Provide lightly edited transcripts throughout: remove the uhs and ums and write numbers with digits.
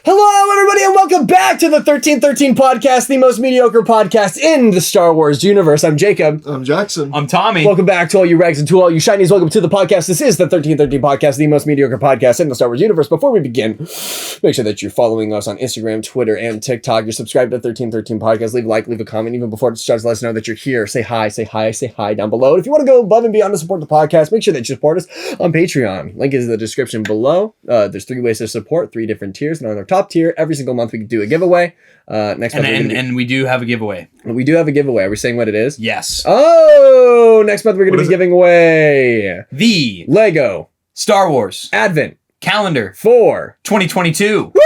Hello, everybody, and welcome back to the 1313 podcast, the most mediocre podcast in the Star Wars universe. I'm Jacob. I'm Jackson. I'm Tommy. Welcome back to all you Regs and to all you Shinies. Welcome to the podcast. This is the 1313 podcast, the most mediocre podcast in the Star Wars universe. Before we begin, make sure that you're following us on Instagram, Twitter, and TikTok. You're subscribed to the 1313 podcast. Leave a like, leave a comment. Even before it starts, let us know that you're here. Say hi down below. And if you want to go above and beyond to support the podcast, make sure that you support us on Patreon. Link is in the description below. There's 3 ways to support, 3 different tiers. And on our top tier, every single month we can do a giveaway. Next month and we do have a giveaway. We do have a giveaway. Are we saying what it is? Yes. Oh, next month we're going to be giving away the Lego Star Wars Advent calendar for 2022. Woo!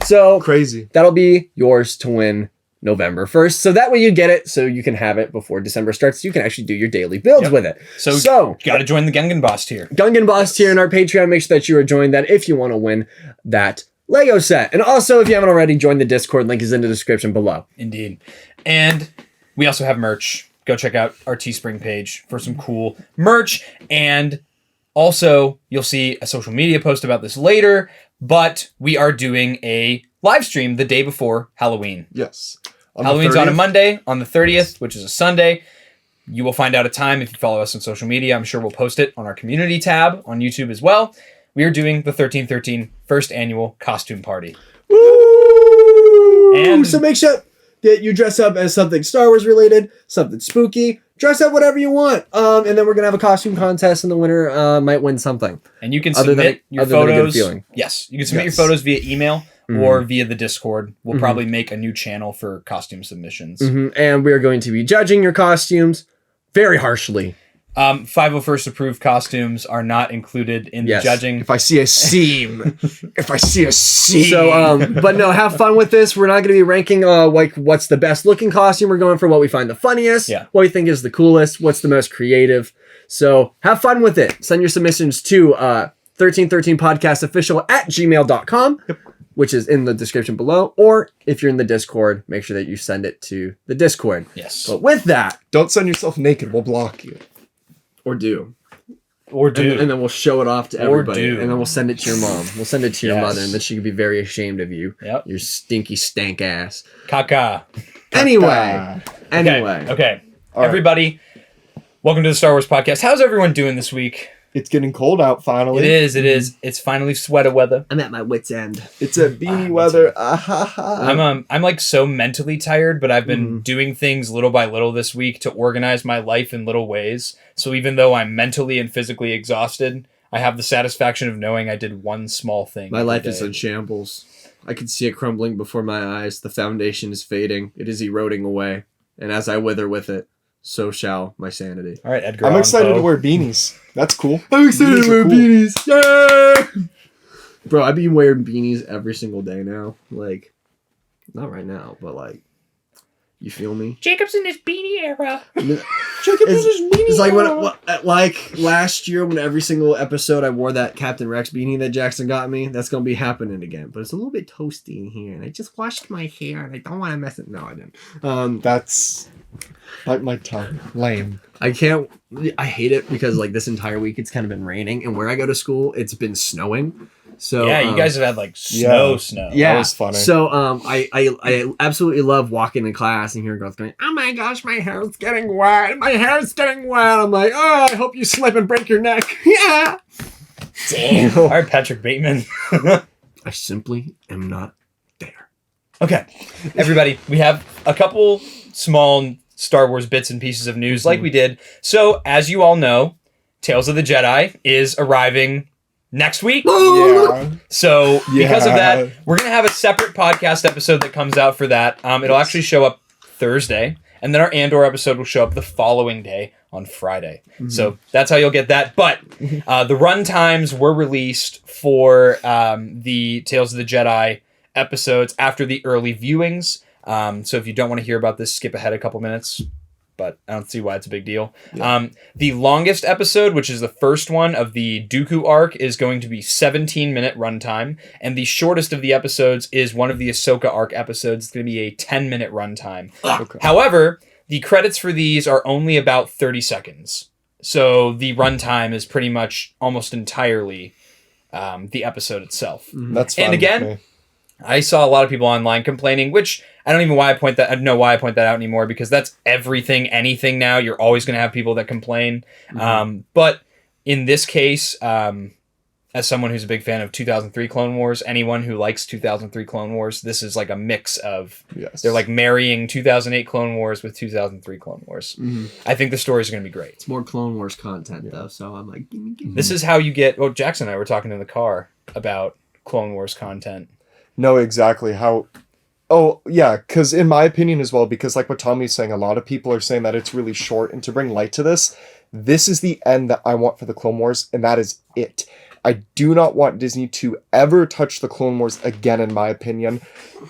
So Crazy. that'll be yours to win November 1st. So that way you get it so you can have it before December starts. So you can actually do your daily builds with it. So got to join the Gungan Boss tier. Gungan Boss tier in our Patreon. Make sure that you are joined that if you want to win that Lego set. And also, if you haven't already, join the Discord. Link is in the description below. Indeed. And we also have merch. Go check out our Teespring page for some cool merch. And also, you'll see a social media post about this later, but we are doing a live stream the day before Halloween. Yes. Halloween's on a Monday, on the 30th, which is a Sunday. You will find out a time if you follow us on social media. I'm sure we'll post it on our community tab on YouTube as well. We are doing the 1313 first annual costume party. Woo! And so make sure that you dress up as something Star Wars related, something spooky. Dress up whatever you want. And then we're going to have a costume contest and the winner might win something. And you can submit your photos. Yes, you can submit your Yes. photos via email or via the Discord. We'll probably make a new channel for costume submissions. And we are going to be judging your costumes very harshly. 501st approved costumes are not included in the judging. If I see a seam. So, but no, have fun with this. We're not going to be ranking like what's the best looking costume. We're going for what we find the funniest, what we think is the coolest, what's the most creative. So have fun with it. Send your submissions to 1313podcastofficial@gmail.com, which is in the description below. Or if you're in the Discord, make sure that you send it to the Discord. Yes. But with that, don't send yourself naked. We'll block you. Or do. And then we'll show it off to everybody. do. And then we'll send it to your mom. We'll send it to your mother, and then she can be very ashamed of you. Yep. Your stinky stank ass. Caca. Anyway. Okay. All right. Everybody, welcome to the Star Wars podcast. How's everyone doing this week? It's getting cold out finally. It is. It's finally sweater weather. I'm at my wit's end. It's a beanie weather. I'm I'm like so mentally tired, but I've been doing things little by little this week to organize my life in little ways. So even though I'm mentally and physically exhausted, I have the satisfaction of knowing I did one small thing. My life is in shambles. I can see it crumbling before my eyes. The foundation is fading. It is eroding away. And as I wither with it, so shall my sanity. All right, Edgar. I'm excited to wear beanies. That's cool. I'm excited to wear beanies. Yay! Bro, I've been wearing beanies every single day now. Like, not right now, but like, you feel me? Jacob's in his beanie era. It's like like last year when every single episode I wore that Captain Rex beanie that Jackson got me. That's gonna be happening again, but it's a little bit toasty in here, and I just washed my hair, and I don't want to mess it. No, I didn't. That's bite my tongue. Lame. I hate it because like this entire week it's kind of been raining, and where I go to school it's been snowing. So yeah, you guys have had like snow. Yeah, that was funny. So I absolutely love walking in class and hearing girls going, "Oh my gosh, my hair's getting wet. My hair's getting wet." I'm like, "Oh, I hope you slip and break your neck." Yeah. Damn. All right, Patrick Bateman. I simply am not there. Okay, everybody, we have a couple small Star Wars bits and pieces of news like we did. So, as you all know, Tales of the Jedi is arriving next week. Yeah. So, because of that, we're going to have a separate podcast episode that comes out for that. It'll actually show up Thursday, and then our Andor episode will show up the following day on Friday. So, that's how you'll get that. But the run times were released for the Tales of the Jedi episodes after the early viewings. So if you don't want to hear about this, skip ahead a couple minutes. but I don't see why it's a big deal. Yeah. The longest episode, which is the first one of the Dooku arc, is going to be 17-minute runtime, and the shortest of the episodes is one of the Ahsoka arc episodes. It's going to be a 10-minute runtime. Okay. However, the credits for these are only about 30 seconds. So the runtime is pretty much almost entirely the episode itself. That's fine. And again, I saw a lot of people online complaining, which I don't even know why I point that out anymore, because that's everything, anything now. You're always going to have people that complain. But in this case, as someone who's a big fan of 2003 Clone Wars, anyone who likes 2003 Clone Wars, this is like a mix of... Yes. They're like marrying 2008 Clone Wars with 2003 Clone Wars. I think the stories are going to be great. It's more Clone Wars content, though, so I'm like... This is how you get... Well, Jackson and I were talking in the car about Clone Wars content. No, exactly. How... Oh, yeah, because in my opinion as well, because like what Tommy's saying, a lot of people are saying that it's really short, and to bring light to this is the end that I want for the Clone Wars, and that is it. I do not want Disney to ever touch the Clone Wars again, in my opinion,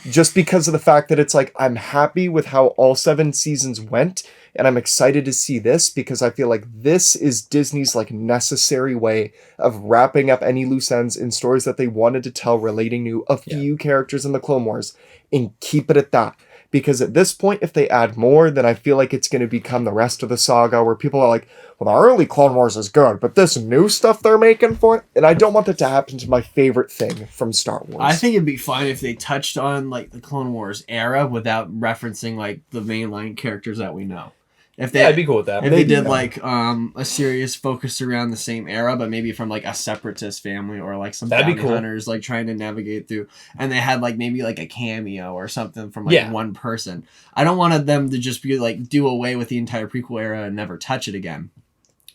just because of the fact that it's like, I'm happy with how all 7 seasons went, and I'm excited to see this, because I feel like this is Disney's like necessary way of wrapping up any loose ends in stories that they wanted to tell relating to a few characters in the Clone Wars, and keep it at that. Because at this point, if they add more, then I feel like it's going to become the rest of the saga where people are like, well, the early Clone Wars is good, but this new stuff they're making for it, and I don't want that to happen to my favorite thing from Star Wars. I think it'd be fine if they touched on like the Clone Wars era without referencing like the mainline characters that we know. If they, I'd be cool with that. If they did like a series focused around the same era, but maybe from like a separatist family or like some bounty hunters like trying to navigate through, and they had like maybe like a cameo or something from like one person. I don't want them to just be like do away with the entire prequel era and never touch it again.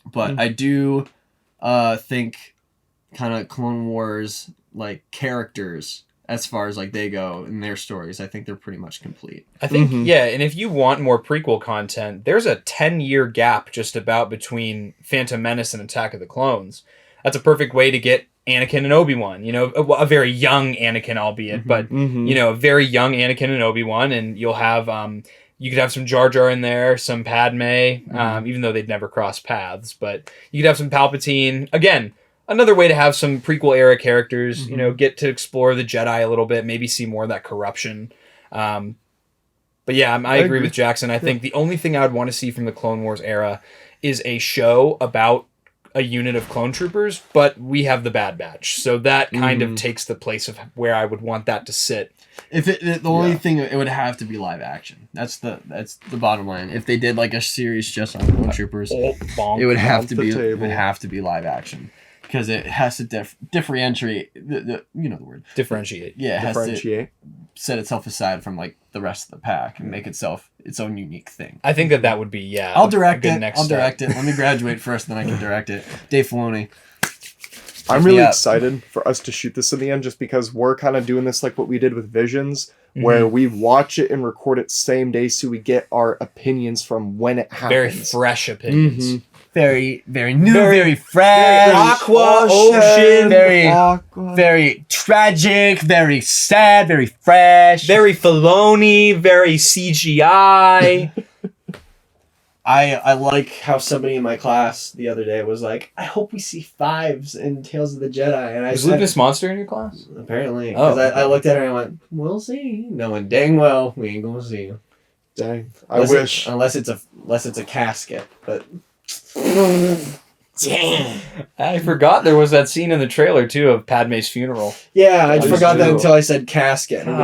But I do think kind of Clone Wars like characters, as far as like they go in their stories, I think they're pretty much complete. I think, and if you want more prequel content, there's a 10-year gap just about between Phantom Menace and Attack of the Clones. That's a perfect way to get Anakin and Obi-Wan, you know, a very young Anakin, albeit, but, you know, a very young Anakin and Obi-Wan, and you'll have, you could have some Jar Jar in there, some Padme, even though they'd never cross paths, but you could have some Palpatine. Again, another way to have some prequel era characters, you know, get to explore the Jedi a little bit, maybe see more of that corruption. But yeah, I agree with Jackson. I think the only thing I would want to see from the Clone Wars era is a show about a unit of clone troopers, but we have the Bad Batch. So that kind of takes the place of where I would want that to sit. If the only thing, it would have to be live action. That's the bottom line. If they did like a series just on clone troopers, it would have to be live action. Because it has to differentiate, you know the word. Differentiate. Yeah, it has to set itself aside from like the rest of the pack and make itself its own unique thing. I think that would be, I'll direct it. Let me graduate first, then I can direct it. Dave Filoni. I'm really excited for us to shoot this in the end, just because we're kind of doing this like what we did with Visions, where we watch it and record it same day, so we get our opinions from when it happens. Very fresh opinions. Very, very new, very fresh. Very aqua, ocean. Very tragic, very sad, very fresh. Very Filoni, very CGI. I like how somebody in my class the other day was like, I hope we see 5s in Tales of the Jedi. And I was Lucas Monster in your class? Apparently. Because I looked at her and I went, we'll see. Knowing dang well we ain't gonna see. Dang. Unless it's a casket, but... Damn. I forgot there was that scene in the trailer too of Padme's funeral. Yeah, I forgot that until I said casket. And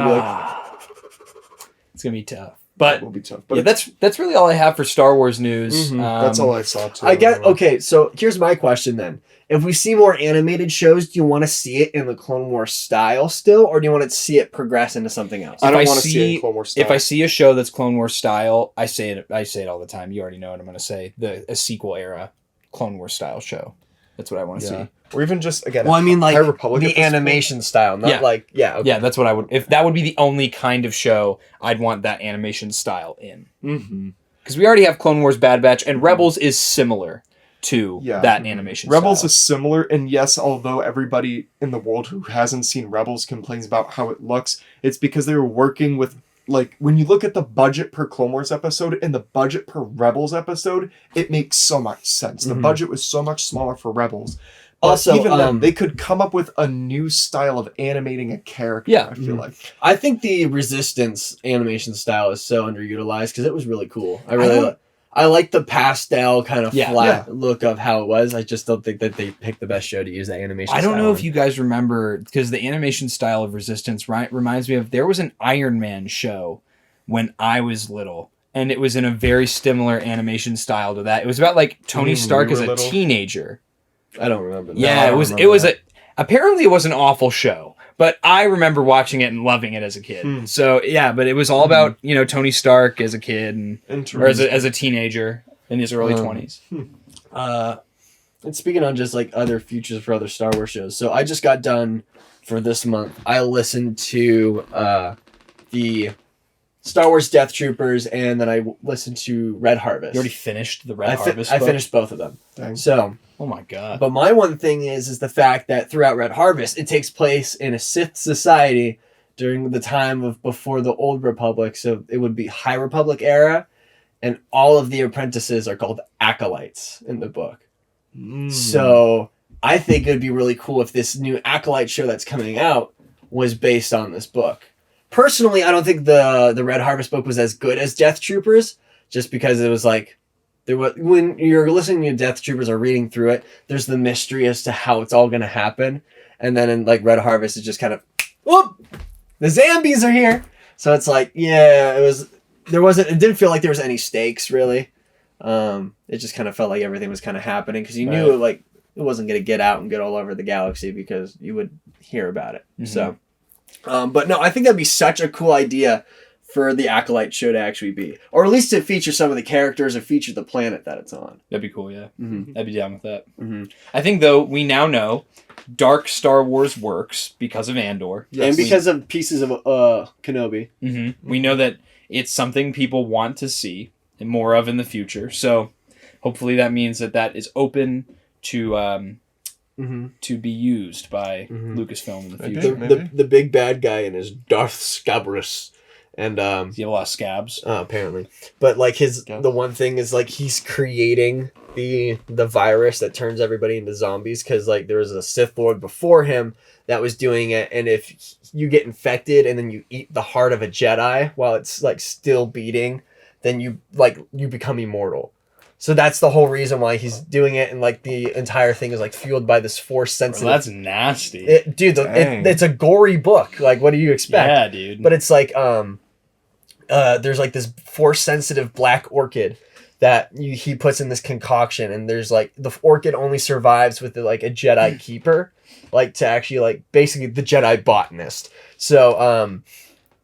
it's gonna be tough. But, will be tough. But yeah, that's really all I have for Star Wars news. That's all I saw too. Okay, so here's my question then. If we see more animated shows, do you want to see it in the Clone Wars style still, or do you want to see it progress into something else? I don't want to see it in Clone Wars style. If I see a show that's Clone Wars style, I say it all the time. You already know what I'm going to say. A sequel era Clone Wars style show. That's what I want to see. Or even just, again, well, I mean, like, High Republic the animation style, not like, Yeah, that's what I would... If that would be the only kind of show, I'd want that animation style in. Because we already have Clone Wars Bad Batch, and Rebels is similar to that animation Rebels style. is similar, and yes, although everybody in the world who hasn't seen Rebels complains about how it looks, it's because they were working with like when you look at the budget per Clone Wars episode and the budget per Rebels episode, it makes so much sense. The budget was so much smaller for Rebels. But Also, even then, they could come up with a new style of animating a character, Yeah. I feel like. I think the Resistance animation style is so underutilized because it was really cool. I like the pastel kind of flat look of how it was. I just don't think that they picked the best show to use that animation I don't style know on. if you guys remember, because the animation style of Resistance reminds me of, there was an Iron Man show when I was little, and it was in a very similar animation style to that. It was about like Tony Stark as a teenager. I don't remember that. Yeah, apparently it was an awful show, but I remember watching it and loving it as a kid. So yeah, but it was all about, Tony Stark as a kid or as a teenager in his early 20s. And speaking on just like other futures for other Star Wars shows, so I just got done for this month. I listened to the Star Wars Death Troopers, and then I listened to Red Harvest. You already finished the Red Harvest I book? finished both of them. Dang. So. Oh my god. But my one thing is the fact that throughout Red Harvest, it takes place in a Sith society during the time of before the Old Republic. So it would be High Republic era, and all of the apprentices are called acolytes in the book. So I think it would be really cool if this new acolyte show that's coming out was based on this book. Personally, I don't think the Red Harvest book was as good as Death Troopers, just because it was like, when you're listening to Death Troopers or reading through it, there's the mystery as to how it's all going to happen. And then in like Red Harvest, it's just kind of, whoop, the zombies are here. So it's like, yeah, it didn't feel like there was any stakes really. It just kind of felt like everything was kind of happening because you knew like it wasn't going to get out and get all over the galaxy because you would hear about it. So, but no, I think that'd be such a cool idea for the Acolyte show to actually be, or at least to feature some of the characters or feature the planet that it's on. That'd be cool, yeah. I'd be down with that. I think, though, we now know Dark Star Wars works because of Andor. Yes. And because of pieces of Kenobi. We know that it's something people want to see and more of in the future. So hopefully that means that is open to be used by Lucasfilm in the future. The big bad guy in his Darth Scabrous. And you have a lot of scabs, apparently. But like the one thing is like he's creating the virus that turns everybody into zombies because like there was a Sith Lord before him that was doing it, and if you get infected and then you eat the heart of a Jedi while it's like still beating, then you become immortal. So that's the whole reason why he's doing it, and like the entire thing is like fueled by this force sensitive. That's nasty, it's a gory book. Like, what do you expect? Yeah, dude. But it's like there's like this force sensitive black orchid that he puts in this concoction, and there's like the orchid only survives with like a Jedi keeper, like to actually like basically the Jedi botanist. So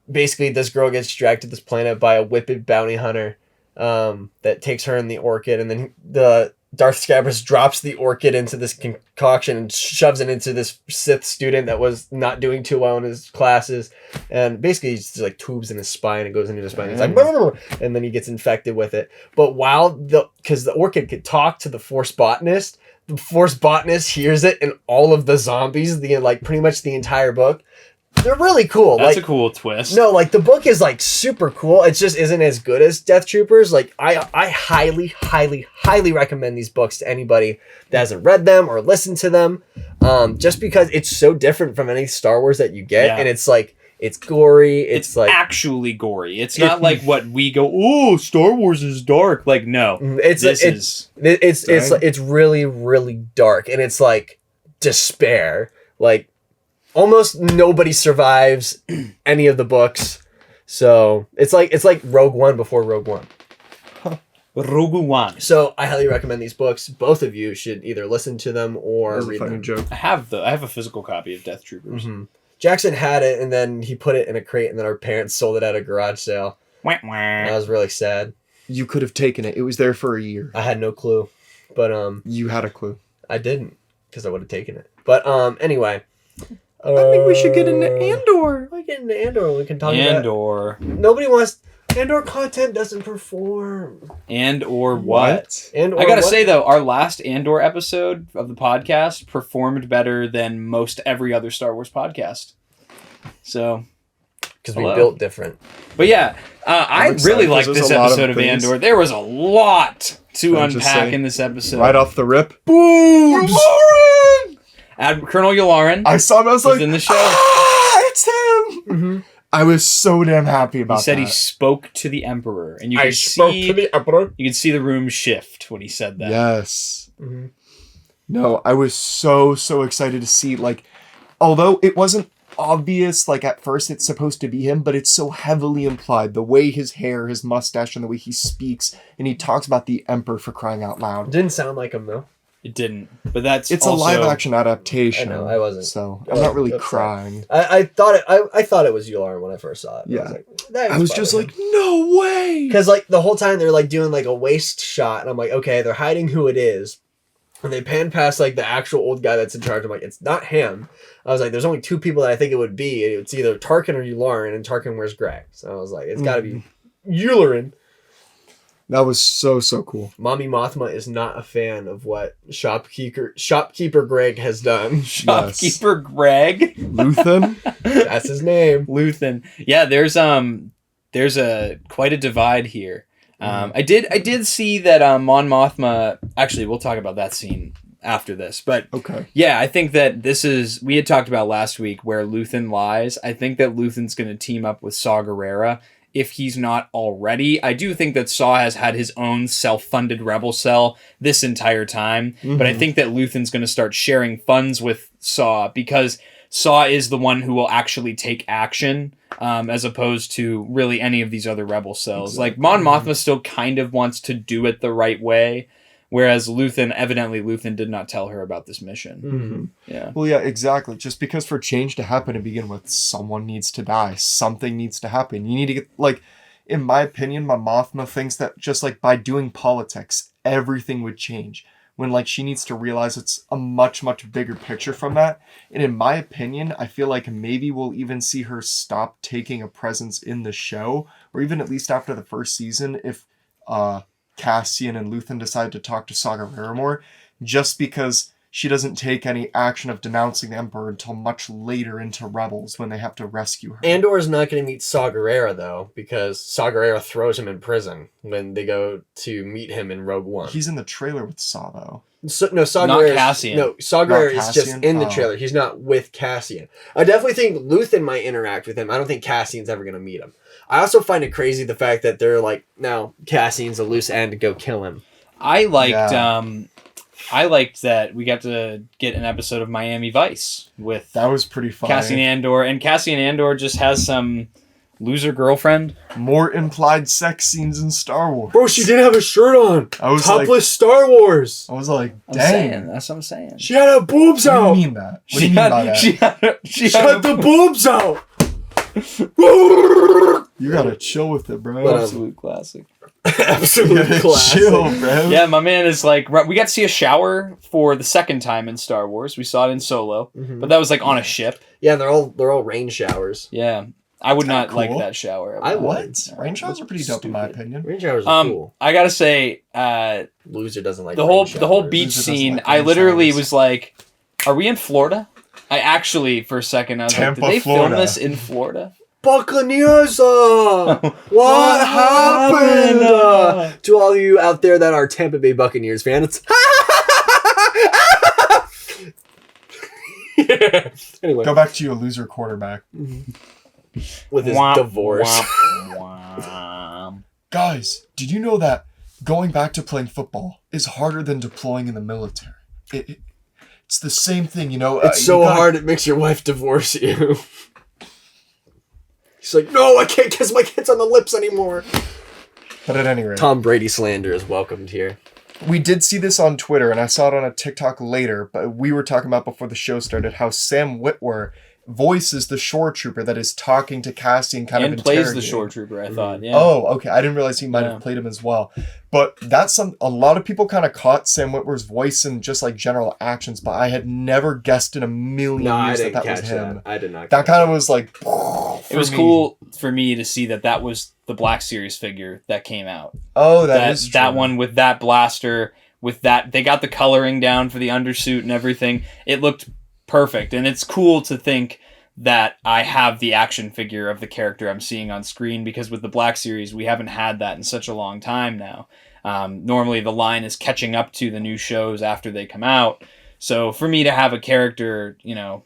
basically this girl gets dragged to this planet by a whippet bounty hunter that takes her in the orchid, and then the Darth Scabrous drops the orchid into this concoction and shoves it into this Sith student that was not doing too well in his classes, and basically he's just like tubes in his spine and goes into his spine. He's like, and then he gets infected with it. But because the orchid could talk to the Force botanist hears it, and all of the zombies, pretty much the entire book. They're really cool. That's a cool twist. No, like the book is like super cool. It just isn't as good as Death Troopers. Like I highly, highly, highly recommend these books to anybody that hasn't read them or listened to them. Just because it's so different from any Star Wars that you get, and it's like it's gory. It's like actually gory. It's not like what we go, oh, Star Wars is dark. Like no, it's really, really dark, and it's like despair. Like almost nobody survives any of the books. So it's like Rogue One before Rogue One. Rogue One. So I highly recommend these books. Both of you should either listen to them or read them. Joke. I have a physical copy of Death Troopers. Jackson had it, and then he put it in a crate, and then our parents sold it at a garage sale. And I was really sad. You could have taken it. It was there for a year. I had no clue, but you had a clue. I didn't, because I would have taken it. But anyway. I think we should get into Andor. We get into Andor. We can talk about Andor. Nobody wants. Andor content doesn't perform. Andor what? Andor I gotta say though, our last Andor episode of the podcast performed better than most every other Star Wars podcast. So because we Hello. built different. But yeah, I excited really 'cause liked there's this a lot of episode of things. Andor. There was a lot to I'm just unpack saying, in this episode. Right off the rip. Boom! Lauren! Colonel Yularen I saw him, I was was like, in the show. it's him! I was so damn happy about He said that. he spoke to the Emperor, and you I could spoke see to the Emperor. you could see the room shift when he said that. Yes. Mhm. No, I was so excited to see, like, although it wasn't obvious, like, at first it's supposed to be him, but it's so heavily implied. The way his hair, his mustache, and the way he speaks, and he talks about the Emperor, for crying out loud. Didn't sound like him though. It didn't, but that's It's also, a live-action adaptation. I know, I wasn't- So, I I'm not wasn't really upset. crying. I thought it. I thought it was Yularen when I first saw it. Yeah. I I was just like, no way! because like the whole time they're like doing like a waist shot, and I'm like, okay, they're hiding who it is. And they pan past like the actual old guy that's in charge. I'm like, it's not him. I was like, there's only two people that I think it would be. It's either Tarkin or Yularen, and Tarkin wears gray. So I was like, it's got to be Yularen. That was so cool. Mommy Mothma is not a fan of what shopkeeper Greg has done. Shopkeeper Greg. Luthen? That's his name. Luthen. Yeah, there's a quite a divide here. I did see that Mon Mothma. Actually, we'll talk about that scene after this. But Okay. yeah, I think that this is we had talked about last week where Luthen lies. I think that Luthen's going to team up with Saw Gerrera if he's not already. I do think that Saw has had his own self-funded rebel cell this entire time, but I think that Luthen's going to start sharing funds with Saw because Saw is the one who will actually take action, as opposed to really any of these other rebel cells. Like Mon Mothma still kind of wants to do it the right way, whereas Luthen did not tell her about this mission. Yeah. Well, yeah, exactly. Just because for change to happen to begin with, someone needs to die. Something needs to happen. You need to get, like, in my opinion, my Mothma thinks that just, like, by doing politics, everything would change. When, like, she needs to realize it's a much bigger picture from that. And in my opinion, I feel like maybe we'll even see her stop taking a presence in the show, or even at least after the first season, if, Cassian and Luthen decide to talk to Saw Gerrera more, just because she doesn't take any action of denouncing the Emperor until much later into Rebels when they have to rescue her. Andor is not going to meet Saw Gerrera though, because Saw Gerrera throws him in prison when they go to meet him in Rogue One. He's in the trailer with Saw, though. Saw Not Gerrera. Cassian. No, Saw Gerrera is just Cassian? in the Oh. trailer. He's not with Cassian. I definitely think Luthen might interact with him. I don't think Cassian's ever going to meet him. I also find it crazy the fact that they're like, now Cassian's a loose end to go kill him. I liked Yeah. I liked that we got to get an episode of Miami Vice with That was pretty funny. Cassian Andor, and Cassian Andor just has some loser girlfriend. More implied sex scenes in Star Wars. Bro, she didn't have a shirt on. I was Topless Star Wars. I was like, I'm dang. saying, that's what I'm saying. She had her boobs What do out. you mean that? What do you mean by that? She She had the boobs out. You gotta chill with it, bro. Whatever. absolute classic. You Absolute gotta classic. chill, bro. Yeah, my man is like, we got to see a shower for the second time in Star Wars. We saw it in Solo, but that was like on a ship. Yeah, they're all rain showers. Yeah, I would not Cool. like that shower. I would. What? Rain showers are pretty dope in my opinion. Rain showers are cool. I gotta say, Loser doesn't like the rain whole showers. beach Loser doesn't scene, like I rain literally showers. was like, "Are we in Florida?" I actually, for a second, I was Tampa, like, "Did they Florida. film this in Florida?" Buccaneers! What happened? To all you out there that are Tampa Bay Buccaneers fans. Yeah. Anyway, Go back to your loser quarterback. with his Womp, divorce. womp, womp. Guys, did you know that going back to playing football is harder than deploying in the military? It's the same thing, you know? It's you so gotta- hard it makes your wife divorce you. She's like, no, I can't kiss my kids on the lips anymore. But at any rate, Tom Brady slander is welcomed here. we did see this on Twitter, and I saw it on a TikTok later, but we were talking about before the show started how Sam Witwer voices the shore trooper that is talking to Cassian, kind And of plays the interrogating. shore trooper. I thought, yeah. Oh, okay. I didn't realize he might Yeah. have played him as well. But that's a lot of people kind of caught Sam Witwer's voice in just like general actions, but I had never guessed in a million No, I years didn't that was catch him. that. I did not. That catch kind of was like. It was cool for me to see that was the Black Series figure that came out. Oh, that is true. That one with that blaster, with that, they got the coloring down for the undersuit and everything. It looked perfect, and it's cool to think that I have the action figure of the character I'm seeing on screen, because with the Black Series, we haven't had that in such a long time now. Normally the line is catching up to the new shows after they come out. So for me to have a character, there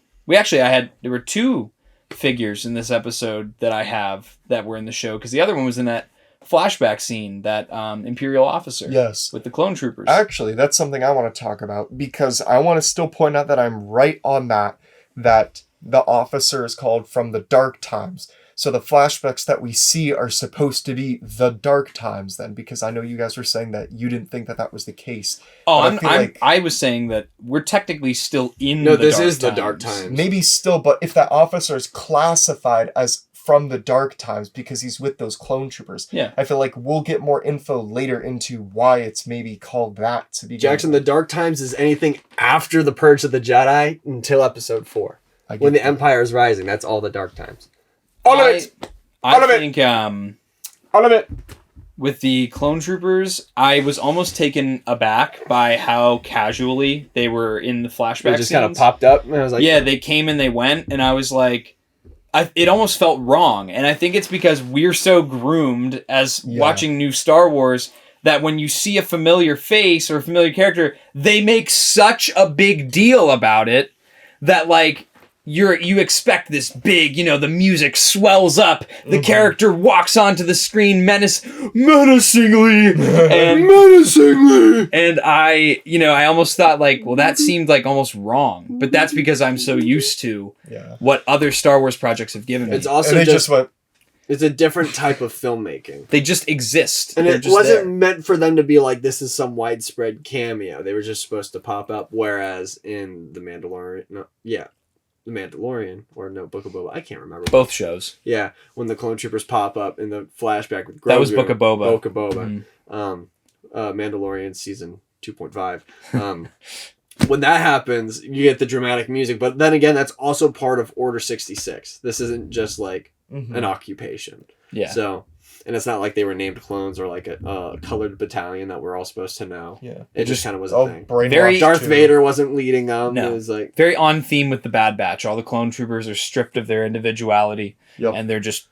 were 2 figures in this episode that I have that were in the show, because the other one was in that flashback scene, that Imperial officer. Yes. With the clone troopers. Actually, that's something I want to talk about, because I want to still point out that I'm right on that the officer is called from the Dark Times. So the flashbacks that we see are supposed to be the Dark Times then, because I know you guys were saying that you didn't think that was the case. Oh, I was saying that we're technically still in the Dark Times. No, this is the Dark Times. Maybe still, but if that officer is classified as from the Dark Times because he's with those clone troopers, I feel like we'll get more info later into why it's maybe called that to begin Jackson, the Dark Times is anything after the Purge of the Jedi until Episode 4. When the Empire is rising, that's all the Dark Times. All of it. I think all of it. With the clone troopers, I was almost taken aback by how casually they were in the flashback They just kind of popped up, and I was like, yeah, they came and they went, and I was like, it almost felt wrong. And I think it's because we're so groomed as watching new Star Wars that when you see a familiar face or a familiar character, they make such a big deal about it that, like, you expect this big, the music swells up, the character walks onto the screen menacingly, and I almost thought, like, well, that seemed like almost wrong, but that's because I'm so used to what other Star Wars projects have given me. It's also it's a different type of filmmaking. They just exist. And it wasn't meant for them to be like, this is some widespread cameo. They were just supposed to pop up, whereas in The Mandalorian, The Mandalorian, or Book of Boba. I can't remember. Both shows. Yeah, when the clone troopers pop up in the flashback with Grogu. That was Book of Boba. Book of Boba. Mandalorian season 2.5. When that happens, you get the dramatic music. But then again, that's also part of Order 66. This isn't just like an occupation. Yeah. So, and it's not like they were named clones or like a colored battalion that we're all supposed to know. Yeah. It just kind of was a thing. Darth Vader wasn't leading them. No. It was like very on theme with the Bad Batch. All the clone troopers are stripped of their individuality, and th're just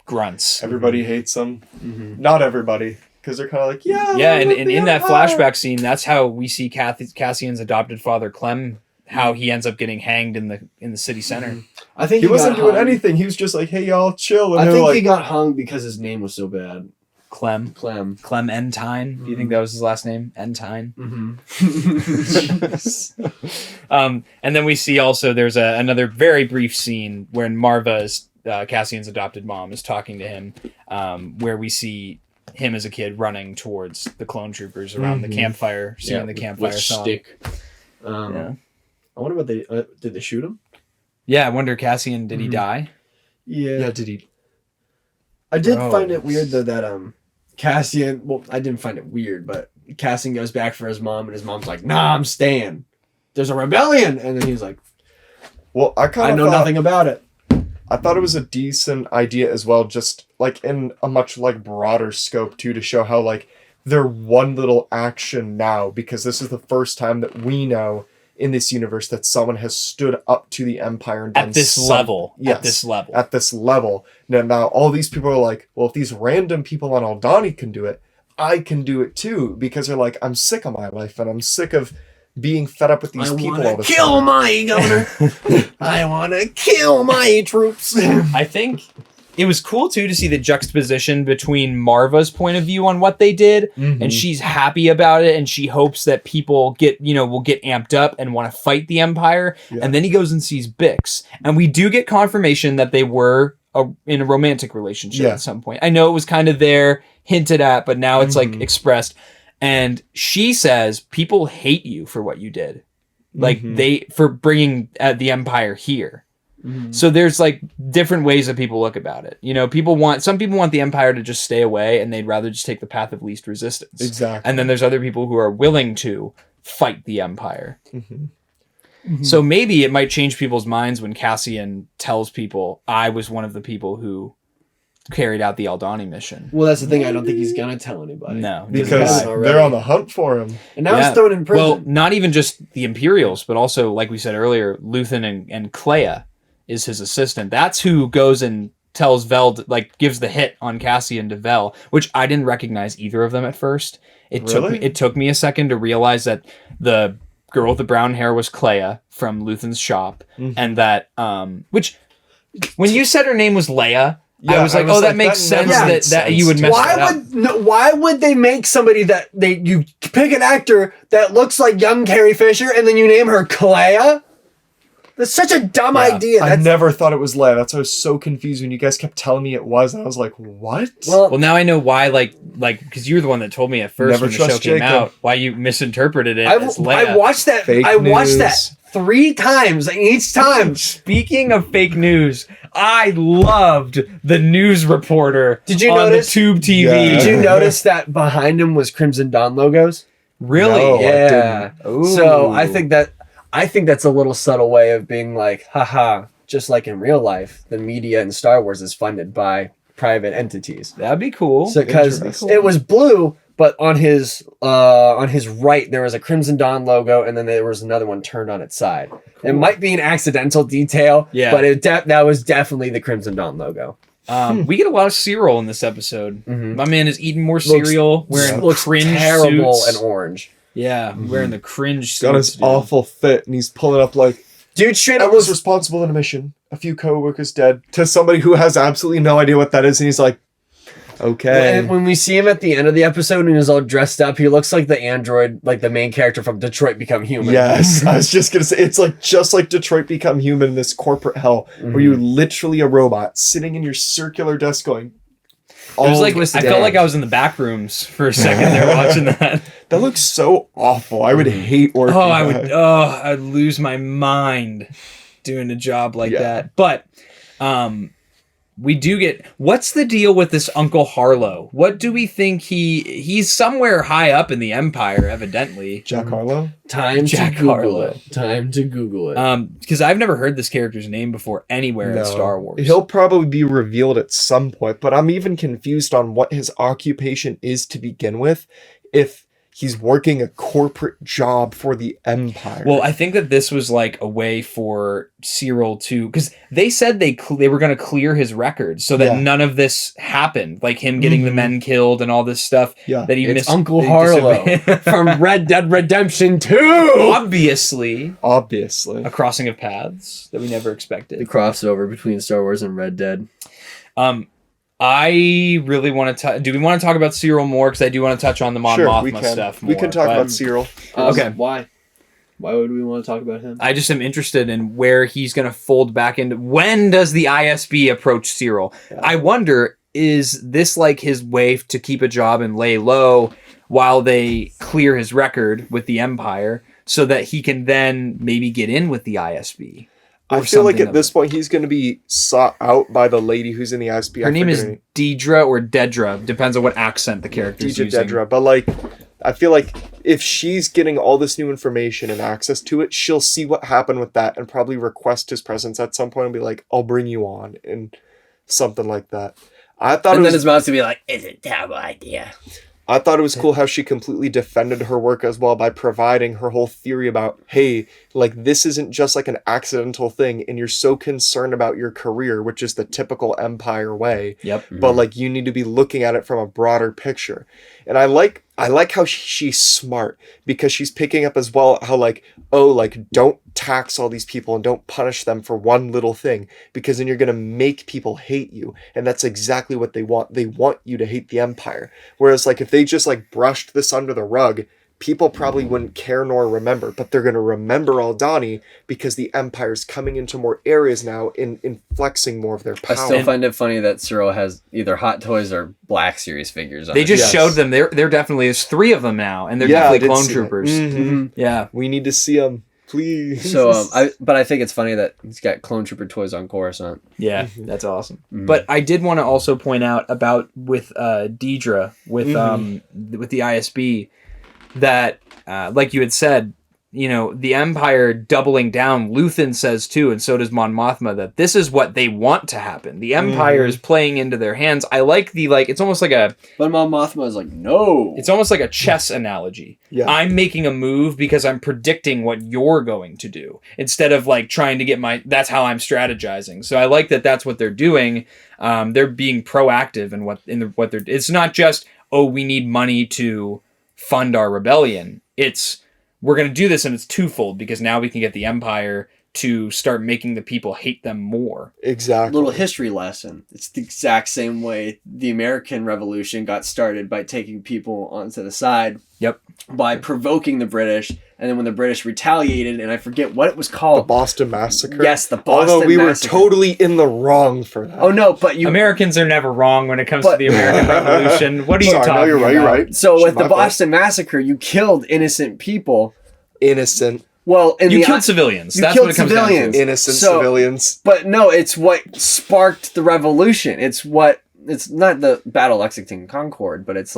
grunts. Everybody hates them. Not everybody, because they're kind of like, and in that flashback scene, that's how we see Cassian's adopted father, Clem, how he ends up getting hanged in the city center. I think he wasn't doing anything. He was just like, "Hey, y'all, chill." And I think he got hung because his name was so bad. Clem Entine. Do you think that was his last name? Entine. And then we see also there's another very brief scene when Marva is Cassian's adopted mom is talking to him, where we see him as a kid running towards the clone troopers around the campfire, singing the campfire song. Stick. I wonder what did they shoot him? Yeah, I wonder, Cassian, did he die? Yeah, did he? I did find it weird though that Cassian. Well, I didn't find it weird, but Cassian goes back for his mom, and his mom's like, "Nah, I'm staying. There's a rebellion," and then he's like, "Well, I know nothing about it." I thought it was a decent idea as well, just like in a much like broader scope too, to show how like they're one little action now, because this is the first time that we know in this universe that someone has stood up to the Empire and done at this level. Yes, at this level. Now all these people are like, well, if these random people on Aldhani can do it, I can do it too, because they're like, I'm sick of my life and I'm sick of being fed up with these people all the time. Kill my governor. I want to kill my troops. I think it was cool too to see the juxtaposition between Marva's point of view on what they did, and she's happy about it, and she hopes that people will get amped up and want to fight the Empire. And then he goes and sees Bix, and we do get confirmation that they were in a romantic relationship at some point. I know it was kind of there, hinted at, but now it's like expressed. And she says, people hate you for what you did. Like for bringing the Empire here. So there's like different ways that people look about it. Some people want the Empire to just stay away, and they'd rather just take the path of least resistance. Exactly. And then there's other people who are willing to fight the Empire. So maybe it might change people's minds when Cassian tells people, I was one of the people who carried out the Aldhani mission. Well, that's the thing. I don't think he's gonna tell anybody. No, because they're on the hunt for him, and now he's thrown in prison. Well, not even just the Imperials, but also, like we said earlier, Luthen and Clea is his assistant. That's who goes and tells Vel, like, gives the hit on Cassian to Vel, which I didn't recognize either of them at first. It took me a second to realize that the girl with the brown hair was Clea from Luthen's shop, and that which when you said her name was Leia, I was like, oh, that makes sense that you would mess that up. Why would they make somebody that you pick an actor that looks like young Carrie Fisher and then you name her Clea? That's such a dumb idea. I never thought it was Leia. That's why I was so confused when you guys kept telling me it was. And I was like, what? Well, now I know why, like, because you were the one that told me at first when the show came out, why you misinterpreted it as Leia. I watched that. Watched that 3 times, and each time. Speaking of fake news, I loved the news reporter Did you on notice? the Tube TV. Yeah. Did you notice that behind him was Crimson Dawn logos? Really? No, Yeah. So I think that's a little subtle way of being like, haha, just like in real life, the media in Star Wars is funded by private entities. That'd be cool. So because it was blue, but on his right there was a Crimson Dawn logo, and then there was another one turned on its side. Cool. It might be an accidental detail, but that was definitely the Crimson Dawn logo. We get a lot of cereal in this episode. Mm-hmm. My man is eating more cereal, wearing cringe terrible suits. and orange. Yeah, wearing the cringe suits. Got his awful fit, and he's pulling up like, dude, straight I up was responsible in a mission. A few co-workers dead. To somebody who has absolutely no idea what that is, and he's like, okay. And when we see him at the end of the episode and he's all dressed up, he looks like the android, like the main character from Detroit Become Human. Yes, I was just gonna say, it's like just like Detroit Become Human in this corporate hell, where you're literally a robot sitting in your circular desk going, It was like I felt like I was in the back rooms for a second there watching that. That looks so awful. I would hate working. I'd lose my mind doing a job like that. But we do get, what's the deal with this Uncle Harlow? What do we think he's somewhere high up in the Empire, evidently. Jack Harlow? Time to Google it. Because I've never heard this character's name before anywhere in Star Wars. He'll probably be revealed at some point, but I'm even confused on what his occupation is to begin with. If he's working a corporate job for the Empire. Well, I think that this was like a way for Cyril to, because they said they were going to clear his record so that none of this happened, like him getting the men killed and all this stuff. Yeah, that he it's missed. Uncle Harlow from Red Dead Redemption 2. Obviously, a crossing of paths that we never expected. The crossover between Star Wars and Red Dead. I really want to. Do we want to talk about Cyril more? Because I do want to touch on the Mon Mothma stuff more. We can talk about Cyril. Okay. Why? Why would we want to talk about him? I just am interested in where he's going to fold back into. When does the ISB approach Cyril? Yeah. I wonder, is this like his way to keep a job and lay low while they clear his record with the Empire so that he can then maybe get in with the ISB? I feel like at this point he's going to be sought out by the lady who's in the ISB. Her name is Deidre or Dedra. Depends on what accent the character is using. Dedra. But like, I feel like if she's getting all this new information and access to it, she'll see what happened with that and probably request his presence at some point and be like, I'll bring you on, and something like that. Then his mom's to be like, it's a terrible idea. I thought it was cool how she completely defended her work as well by providing her whole theory about, hey, like, this isn't just like an accidental thing, and you're so concerned about your career, which is the typical Empire way. Yep. But like, you need to be looking at it from a broader picture. And I like how she's smart, because she's picking up as well how like, oh, like, don't tax all these people and don't punish them for one little thing, because then you're going to make people hate you. And that's exactly what they want. They want you to hate the Empire. Whereas like, if they just like brushed this under the rug, people probably wouldn't care nor remember, but they're going to remember Aldhani because the Empire's coming into more areas now in flexing more of their power. I still find it funny that Cyril has either Hot Toys or Black Series figures on They just showed them. There definitely is 3 of them now, and they're definitely clone troopers. Mm-hmm. Yeah. We need to see them, please. So, but I think it's funny that he's got clone trooper toys on Coruscant. Yeah, that's awesome. Mm-hmm. But I did want to also point out about with Deidre, with the ISB, that, like you had said, the Empire doubling down, Luthen says too, and so does Mon Mothma, that this is what they want to happen. The Empire is playing into their hands. I like it's almost like But Mon Mothma is like, no. it's almost like a chess analogy. Yeah. I'm making a move because I'm predicting what you're going to do instead of like trying to get that's how I'm strategizing. So I like that that's what they're doing. They're being proactive in what they're, it's not just, oh, we need money to fund our rebellion. We're going to do this, and it's twofold, because now we can get the Empire to start making the people hate them more. Exactly. Little history lesson. It's the exact same way the American Revolution got started, by taking people onto the side. Yep. By provoking the British, and then when the British retaliated, and I forget what it was The called. Boston Massacre. Yes, the Boston Although we Massacre. were totally in the wrong for that. Oh no, but Americans are never wrong when it comes to the American Revolution. What are you Sorry, talking no, you're right, about? you're right. So with My the fault. Boston Massacre, you killed innocent people. Innocent. Well, You killed civilians. you That's killed what it comes civilians. down Innocent So- civilians. But no, it's what sparked the revolution. It's not the Battle of Lexington and Concord, but it's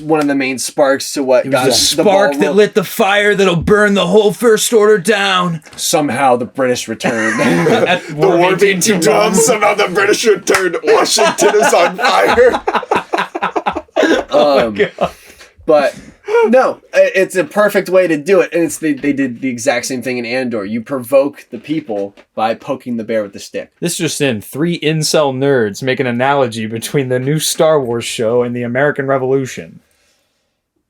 one of the main sparks to what to. got The the spark ball that rolling. lit the fire that'll burn the whole First Order down. Somehow the British returned. At The war being too dumb. Somehow the British returned. Washington is on fire. But no, it's a perfect way to do it, and they did the exact same thing in Andor. You provoke the people by poking the bear with the stick. This just in, 3 incel nerds make an analogy between the new Star Wars show and the American Revolution.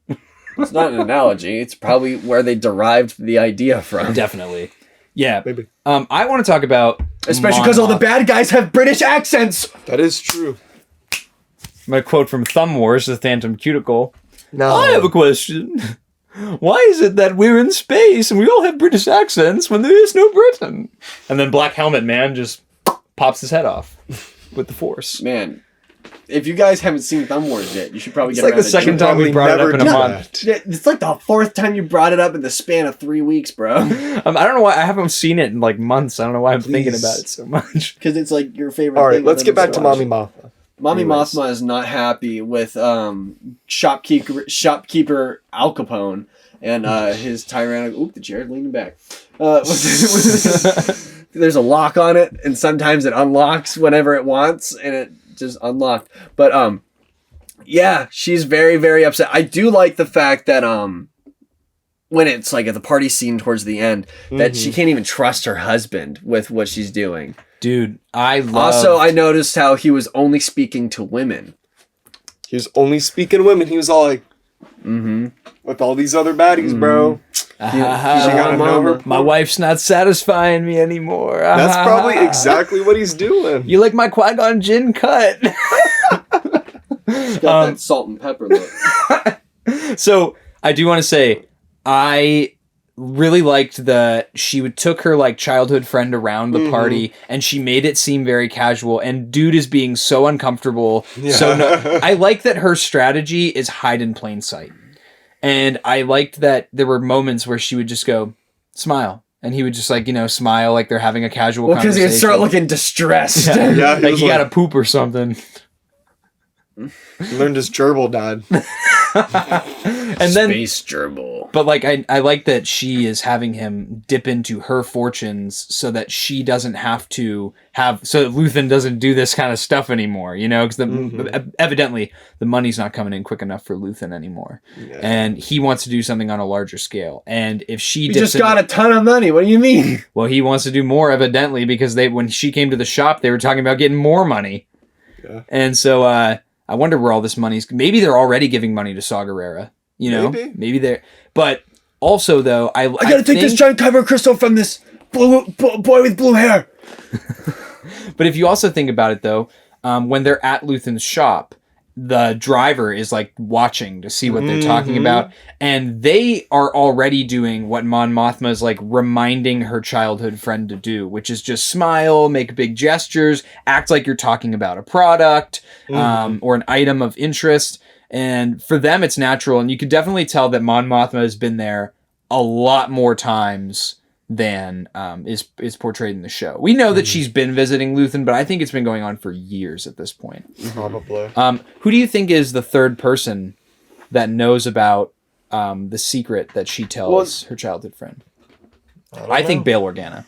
It's not an analogy. It's probably where they derived the idea from. Definitely. Yeah. Maybe. I want to talk about... Especially because all the bad guys have British accents. That is true. I'm going to quote from Thumb Wars, the Phantom Cuticle. No. I have a question. Why is it that we're in space and we all have British accents when there is no Britain? And then Black Helmet Man just pops his head off with the Force. Man, if you guys haven't seen Thumb Wars yet, you should probably It's get like around the to second doing time we brought it up in a Never month. do that. it. It's like the 4th time you brought it up in the span of 3 weeks, bro. I don't know why. I haven't seen it in like months. I don't know why I'm thinking Please. about it so much. Because it's like your favorite All right, thing let's get back to watch. Mommy Mothma. Mommy Anyways. Mothma is not happy with shopkeeper Al Capone and his tyrannical. Oop, the chair's leaning back. There's a lock on it, and sometimes it unlocks whenever it wants, and it just unlocked. But yeah, she's very, very upset. I do like the fact that when it's like at the party scene towards the end, that she can't even trust her husband with what she's doing. Dude, I love... Also, I noticed how he was only speaking to women. He was only speaking to women. He was all like, with all these other baddies, bro. She gotta know her. My wife's not satisfying me anymore. That's probably exactly what he's doing. You like my Qui-Gon Jinn cut. She's got that salt and pepper look. So, I do want to say, I really liked that she took her like childhood friend around the party, and she made it seem very casual, and dude is being so uncomfortable. Yeah. I like that her strategy is hide in plain sight. And I liked that there were moments where she would just go, smile. And he would just like, smile like they're having a casual Well, because conversation. he'd start looking distressed. Yeah, Yeah, he like was he got like- to poop or something. He learned his gerbil, Dad. And then, Space gerbil. but like, I like that she is having him dip into her fortunes so that she doesn't have to so that Luthen doesn't do this kind of stuff anymore, because evidently the money's not coming in quick enough for Luthen anymore. Yeah. And he wants to do something on a larger scale. And if she You dips just got a ton of money. What do you mean? well, he wants to do more evidently, because when she came to the shop, they were talking about getting more money. Yeah. And so, I wonder where all this money's... Maybe they're already giving money to Saw Gerrera. Maybe they're... But also, though, I gotta take this giant kyber crystal from this boy with blue hair. But if you also think about it, though, when they're at Luthen's shop, the driver is like watching to see what they're talking about, and they are already doing what Mon Mothma is like reminding her childhood friend to do, which is just smile, make big gestures, act like you're talking about a product or an item of interest. And for them, it's natural, and you could definitely tell that Mon Mothma has been there a lot more times than is portrayed in the show. We know that she's been visiting Luthen, but I think it's been going on for years at this point. Probably. Who do you think is the third person that knows about the secret that she tells her childhood friend. don't I think know. Bail Organa.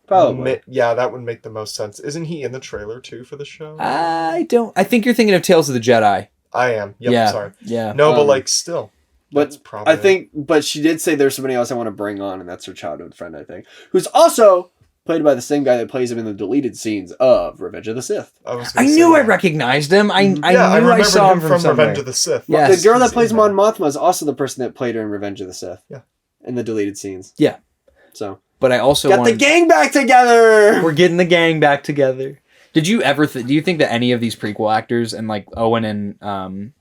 Probably. Yeah, that would make the most sense. Isn't he in the trailer too for the show? I think you're thinking of Tales of the Jedi. I am. Yep, yeah. sorry. Yeah. No, but like still. That's But probably I think, but she did say there's somebody else I want to bring on, and that's her childhood friend, I think, who's also played by the same guy that plays him in the deleted scenes of Revenge of the Sith. I knew I recognized him. I knew I remembered saw him from somewhere. Revenge of the Sith. Yes. The girl that he's plays in Mon Mothma is also the person that played her in Revenge of the Sith. Yeah. In the deleted scenes. Yeah. So. But I also Got the gang back together! We're getting the gang back together. Did you ever do you think that any of these prequel actors and like Owen and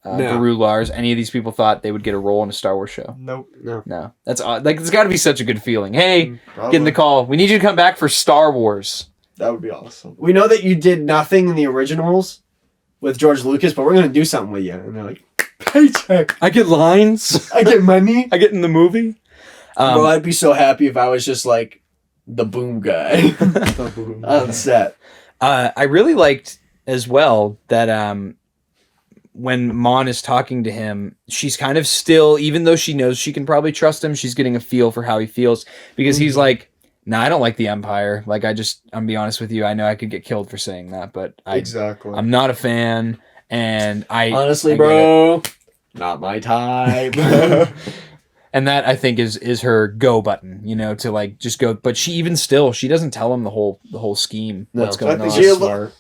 Beru Lars, any of these people thought they would get a role in a Star Wars show? Nope. No. That's odd. Like it's got to be such a good feeling. Hey, Probably. getting the call. We need you to come back for Star Wars. That would be awesome. We know that you did nothing in the originals with George Lucas, but we're going to do something with you. And they're like, paycheck. I get lines. I get money. I get in the movie. Bro, I'd be so happy if I was just like the boom guy on set. I really liked as well that when Mon is talking to him, she's kind of still, even though she knows she can probably trust him, she's getting a feel for how he feels because he's like, nah, I don't like the Empire. Like I'm gonna be honest with you. I know I could get killed for saying that, but I'm not a fan. And honestly, bro, not my type. And that I think is her go button, you know, to like just go. But she doesn't tell him the whole scheme. No, what's going on? smart.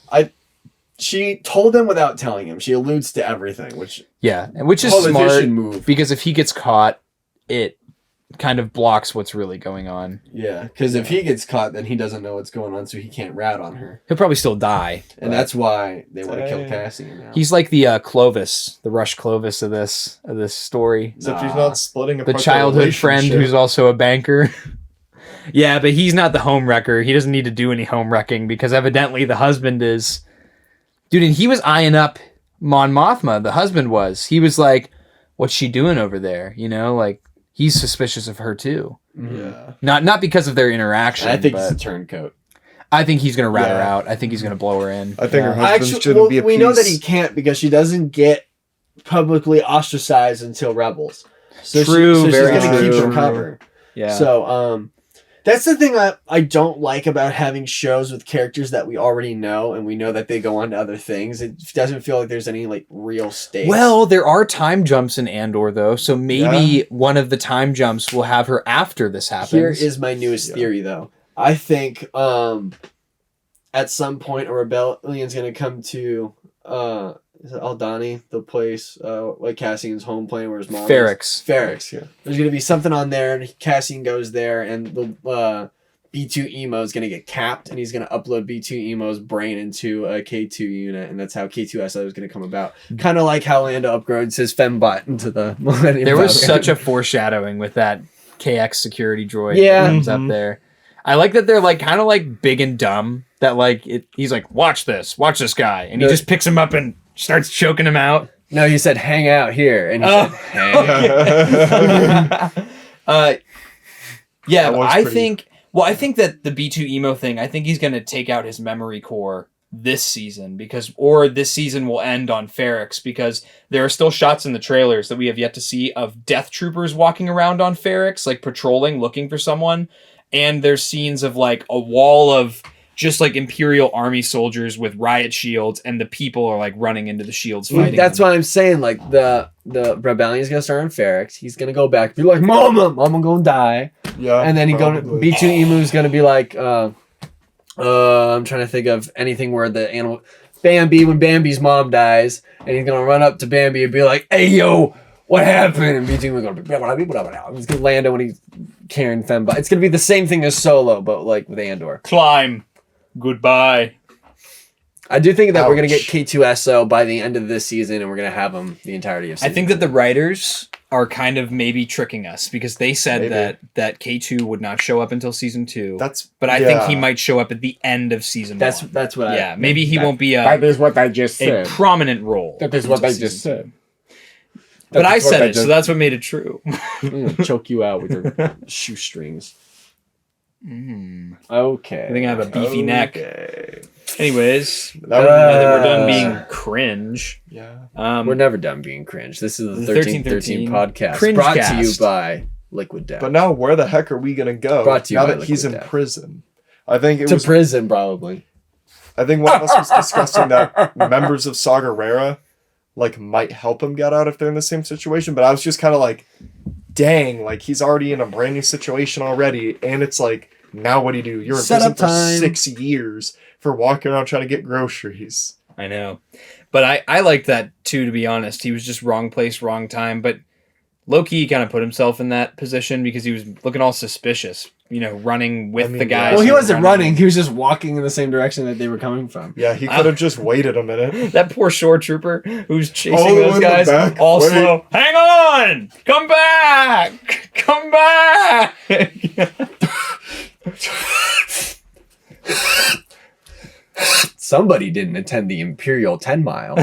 She told him without telling him. She alludes to everything, which is politician smart move. because if he gets caught, it kind of blocks what's really going on. Yeah, because if he gets caught, then he doesn't know what's going on, so he can't rat on her. He'll probably still die, and that's why they want to kill Cassian now. He's like the Clovis, the Rush Clovis of this story. Except he's not splitting apart the childhood friend who's also a banker. Yeah, but he's not the home wrecker. He doesn't need to do any home wrecking because evidently the husband is. Dude, and he was eyeing up Mon Mothma. The husband was. He was like, "What's she doing over there?" You know, like. He's suspicious of her too. Yeah. Not because of their interaction. I think it's a turncoat. I think he's gonna rat her out. I think he's gonna blow her in. I think her husband's gonna be a piece. We know that he can't because she doesn't get publicly ostracized until Rebels. So True, she's very gonna keep true. her cover. Yeah. So that's the thing I don't like about having shows with characters that we already know and we know that they go on to other things. It doesn't feel like there's any like real stakes. Well, there are time jumps in Andor though, so maybe one of the time jumps will have her after this happens. Here is my newest theory though. I think at some point a rebellion's gonna come to is it Aldhani, the place like Cassian's home planet where his mom Ferrex. Yeah. There's gonna be something on there and Cassian goes there and the B2 Emo is gonna get capped and he's gonna upload B2 Emo's brain into a K2 unit and that's how K2SO is gonna come about. Kind of like how Lando upgrades his fembot into the Millennium There was Falcon. such a foreshadowing with that KX security droid Yeah. that comes up there. I like that they're like kind of like big and dumb. That like he's like watch this guy, and he just picks him up and starts choking him out. No, he said hang out here, and he said hang. Yeah, but I think that the B2 Emo thing, I think he's gonna take out his memory core this season or this season will end on Ferrex because there are still shots in the trailers that we have yet to see of Death Troopers walking around on Ferrex, like patrolling, looking for someone. And there's scenes of like a wall of just like Imperial Army soldiers with riot shields, and the people are like running into the shields fighting. That's what I'm saying. Like the rebellion's gonna start on Ferrex. He's gonna go back, be like, "Mama gonna die." Yeah, and then B2 Emu's gonna be like, I'm trying to think of anything where the animal Bambi when Bambi's mom dies, and he's gonna run up to Bambi and be like, "Hey yo, what happened?" And B2 Emu's gonna be he's gonna land when he's carrying Fembot. It's gonna be the same thing as Solo, but like with Andor. Climb. Goodbye. I do think that we're going to get K2SO by the end of this season, and we're going to have them the entirety of season. I think that the writers are kind of maybe tricking us because they said that K2 would not show up until season 2. But I think he might show up at the end of season 1. That's what maybe he won't be that is what I just said. A prominent role. That is what I just said. But I said it, so that's what made it true. I'm going to choke you out with your shoestrings. Okay. I think I have a beefy neck. Anyways, That now would that we're done being cringe, Yeah. We're never done being cringe. This is the 1313 podcast, Cringe brought to cast. you by Liquid Death. But now, where the heck are we gonna go? Brought to you now by that he's in Liquid Death. prison. I think it to was. prison, probably. I think one of us was discussing that members of Saga Rera, like, might help him get out if they're in the same situation. But I was just kind of like, dang, like he's already in a brand new situation already, and it's like, now what do you do? You're in Setup prison for time. 6 years for walking around trying to get groceries. I know. But I liked that too, to be honest. He was just wrong place, wrong time. But low-key kind of put himself in that position because he was looking all suspicious, running with the guys. Well, he who were wasn't running. He was just walking in the same direction that they were coming from. Yeah, he could have just waited a minute. That poor shore trooper who's chasing All the way those in the guys back. all Wait. slow. Hang on! Come back! Come back! Somebody didn't attend the Imperial 10 Mile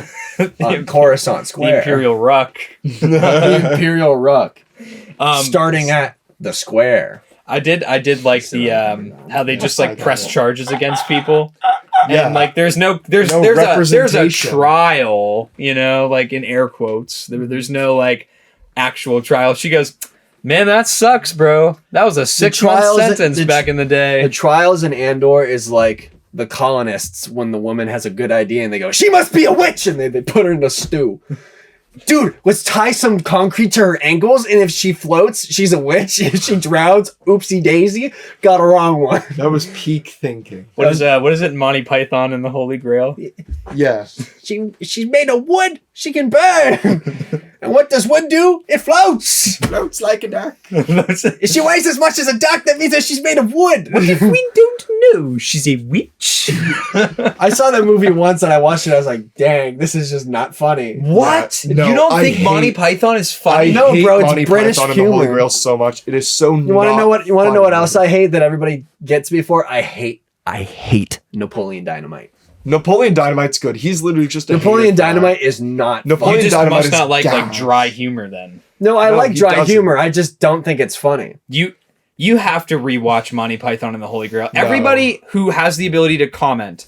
on Coruscant The Square. Imperial Ruck. The Imperial Ruck. Um, Starting at the square. I did like the how they just like press charges against people. Yeah. And like there's a representation. trial, like in air quotes. There's no like actual trial. She goes, "Man, that sucks, bro. That was a 6-month trials- sentence the- back in the day." The trials in Andor is like the colonists when the woman has a good idea and they go, "She must be a witch!" and they put her in a stew. Dude, let's tie some concrete to her ankles, and if she floats, she's a witch. If she drowns, oopsie daisy, got a wrong one. That was peak thinking. What is it, Monty Python and the Holy Grail? Yeah. She's made of wood. She can burn. And what does wood do? It floats. Floats like a duck. If she weighs as much as a duck, that means that she's made of wood. We don't know. She's a witch. I saw that movie once and I watched it. I was like, dang, this is just not funny. What? No, you don't I think Monty hate- Python is I funny? know, hate bro, it's Monty British Python and the Holy humor. Grail so much. It is so. You want to know what? You want to know what else I hate that everybody gets me for? I hate Napoleon Dynamite. Napoleon Dynamite's good. He's literally just a Napoleon hater for that. Dynamite is not. Napoleon You just Dynamite must is not like gas. dry humor then. No, I No, like he dry doesn't. humor. I just don't think it's funny. You have to rewatch Monty Python and the Holy Grail. Everybody who has the ability to comment,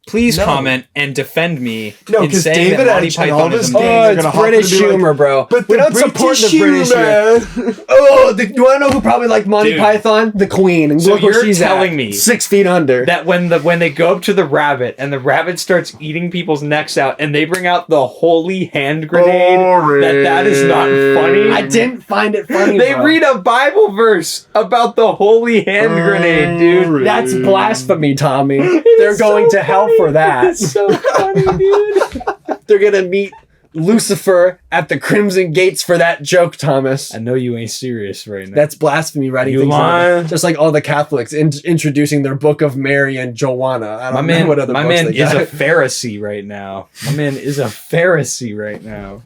please No. comment and defend me No, in 'cause saying David that Monty Edge and all Python of is his amazing. gang Oh, are it's gonna hop in British and be like, humor, bro. But We the don't support the British British humor. humor. Oh, you want to know who probably liked Monty Dude. Python? The Queen. And So look where you're she's telling at. me 6 feet under. That when they go up to the rabbit and the rabbit starts eating people's necks out and they bring out the holy hand grenade, that is not funny. I didn't find it funny. They bro. read a Bible verse about the holy hand grenade, dude. That's blasphemy, Tommy. They're going to hell for that. It's so funny, dude. They're gonna meet Lucifer at the Crimson Gates for that joke, Thomas. I know you ain't serious right now. That's blasphemy, writing You things lying? on. Just like all the Catholics introducing their Book of Mary and Joanna. I don't know what other my books man they is got. a Pharisee right now. My man is a Pharisee right now.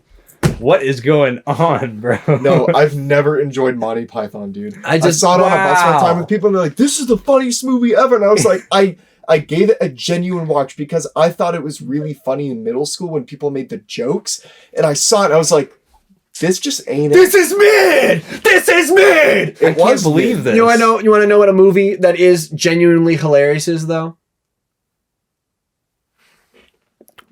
What is going on, bro? No, I've never enjoyed Monty Python, dude. I just- saw it on a bus one wow. time with people and they're like, "This is the funniest movie ever," and I was like, I gave it a genuine watch because I thought it was really funny in middle school when people made the jokes, and I saw it and I was like, "This just ain't it." This is mid! This is mid! It was believe mid. this. You want to know what a movie that is genuinely hilarious is, though?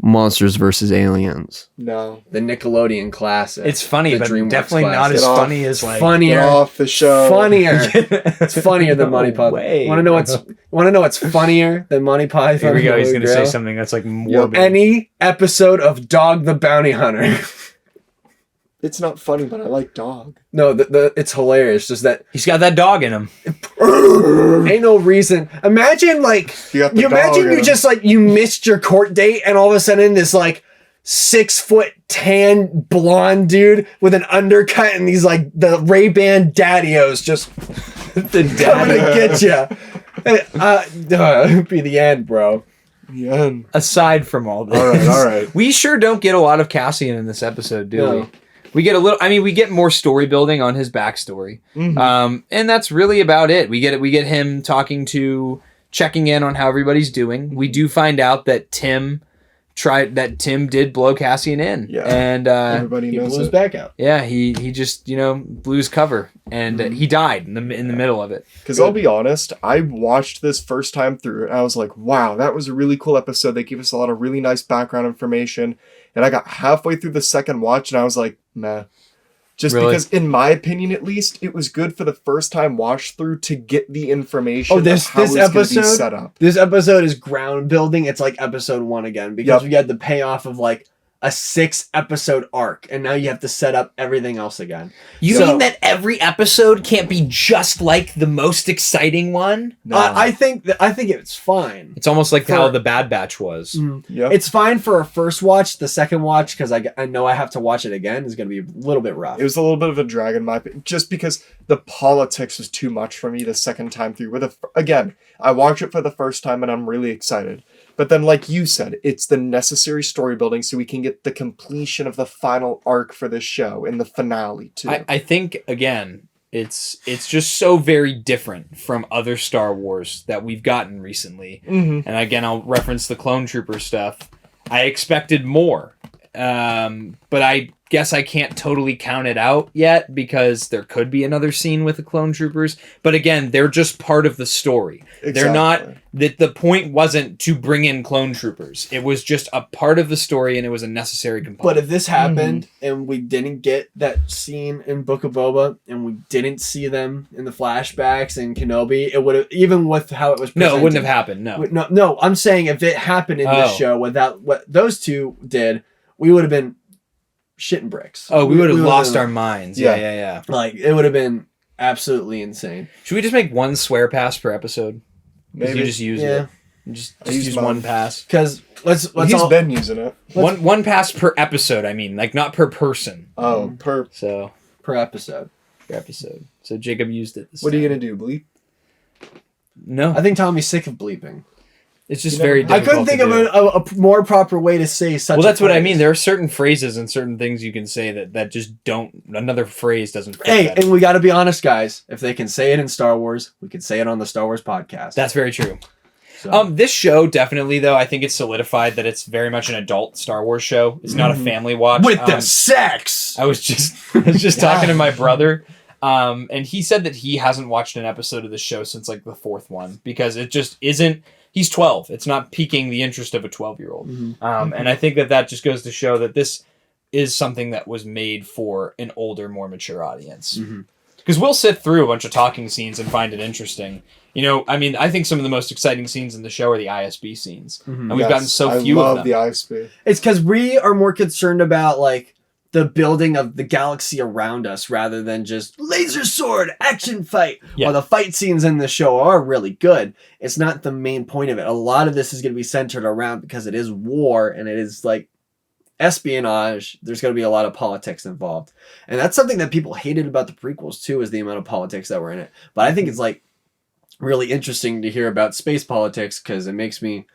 Monsters vs. Aliens. No, The Nickelodeon classic. It's funny, The but DreamWorks definitely not classic. as Get off. funny as like. get funnier. off the show. Funnier. It's funnier than No Monty Python. way, Want to know what's funnier than Monty Python? Here we go. He's Holy gonna say Grail? something that's like morbid. Any episode of Dog the Bounty Hunter. It's not funny, but I like Dog. No, it's hilarious. Just that He's got that dog in him. ain't no reason. Imagine You got the you dog imagine in you him. just like you missed your court date and all of a sudden this like 6-foot tan blonde dude with an undercut and these like the Ray-Ban daddios just The coming to get you. It'd be the end, bro. Yeah. Aside from all this, All right. we sure don't get a lot of Cassian in this episode, do No. we? We get a little. I mean, we get more story building on his backstory, and that's really about it. We get him checking in on how everybody's doing. We do find out that Tim Tim did blow Cassian in. Yeah. And Everybody He knows blew his it. back out. yeah, he just, blew his cover, and he died in the middle of it. Because I'll be honest, I watched this first time through and I was like, wow, that was a really cool episode. They gave us a lot of really nice background information. And I got halfway through the second watch and I was like, meh. Just Really? because, in my opinion at least, it was good for the first time watch through to get the information of how it's going to be set up. This episode is ground building. It's like episode 1 again because we had the payoff of like a 6-episode arc, and now you have to set up everything else again. You So- mean that every episode can't be just like the most exciting one? No. I think it's fine. It's almost like For- how the Bad Batch was. Yep. It's fine for a first watch. The second watch, because I know I have to watch it again, is going to be a little bit rough. It was a little bit of a drag in my opinion, just because the politics was too much for me the second time through. Again, I watched it for the first time and I'm really excited. But then, like you said, it's the necessary story building so we can get the completion of the final arc for this show in the finale too. I think, again, it's just so very different from other Star Wars that we've gotten recently. Mm-hmm. And again, I'll reference the Clone Trooper stuff. I expected more, but I guess I can't totally count it out yet because there could be another scene with the Clone Troopers. But again, they're just part of the story. They're not... That the point wasn't to bring in Clone Troopers. It was just a part of the story, and it was a necessary component. But if this happened and we didn't get that scene in Book of Boba and we didn't see them in the flashbacks in Kenobi, it would have, even with how it was presented. No, it wouldn't have happened. No. No, I'm saying if it happened in this show without what those two did, we would have been shitting bricks. Oh, we would have would've lost been- our minds. Yeah. Yeah. Like, it would have been absolutely insane. Should we just make one swear pass per episode? Maybe. You just use Yeah. it. Just use use mine. one pass. Because let's He's all... been using it. One pass per episode, I mean. Like, not per person. Oh, So, per episode. per episode. So, Jacob used it this What are you time. going to do, bleep? No. I think Tommy's sick of bleeping. It's just You know, very I difficult couldn't think to of do. a more proper way to say such Well, a that's what I phrase. mean. There are certain phrases and certain things you can say that just don't... Another phrase doesn't fit Hey, that. and we got to be honest, guys. If they can say it in Star Wars, we can say it on the Star Wars podcast. That's very true. So, This show definitely, though, I think it's solidified that it's very much an adult Star Wars show. It's not a family watch. with the sex. I was just talking to my brother, and he said that he hasn't watched an episode of the show since like the 4th one because it just isn't. He's 12. It's not piquing the interest of a 12-year-old. And I think that just goes to show that this is something that was made for an older, more mature audience. Because we'll sit through a bunch of talking scenes and find it interesting. I mean, I think some of the most exciting scenes in the show are the ISB scenes. And we've gotten so few I love of the them. ISP. It's because we are more concerned about like the building of the galaxy around us rather than just laser sword action fight. Yeah. While the fight scenes in the show are really good, it's not the main point of it. A lot of this is going to be centered around because it is war and it is like espionage. There's going to be a lot of politics involved, and that's something that people hated about the prequels too, is the amount of politics that were in it. But I think it's like really interesting to hear about space politics because it makes me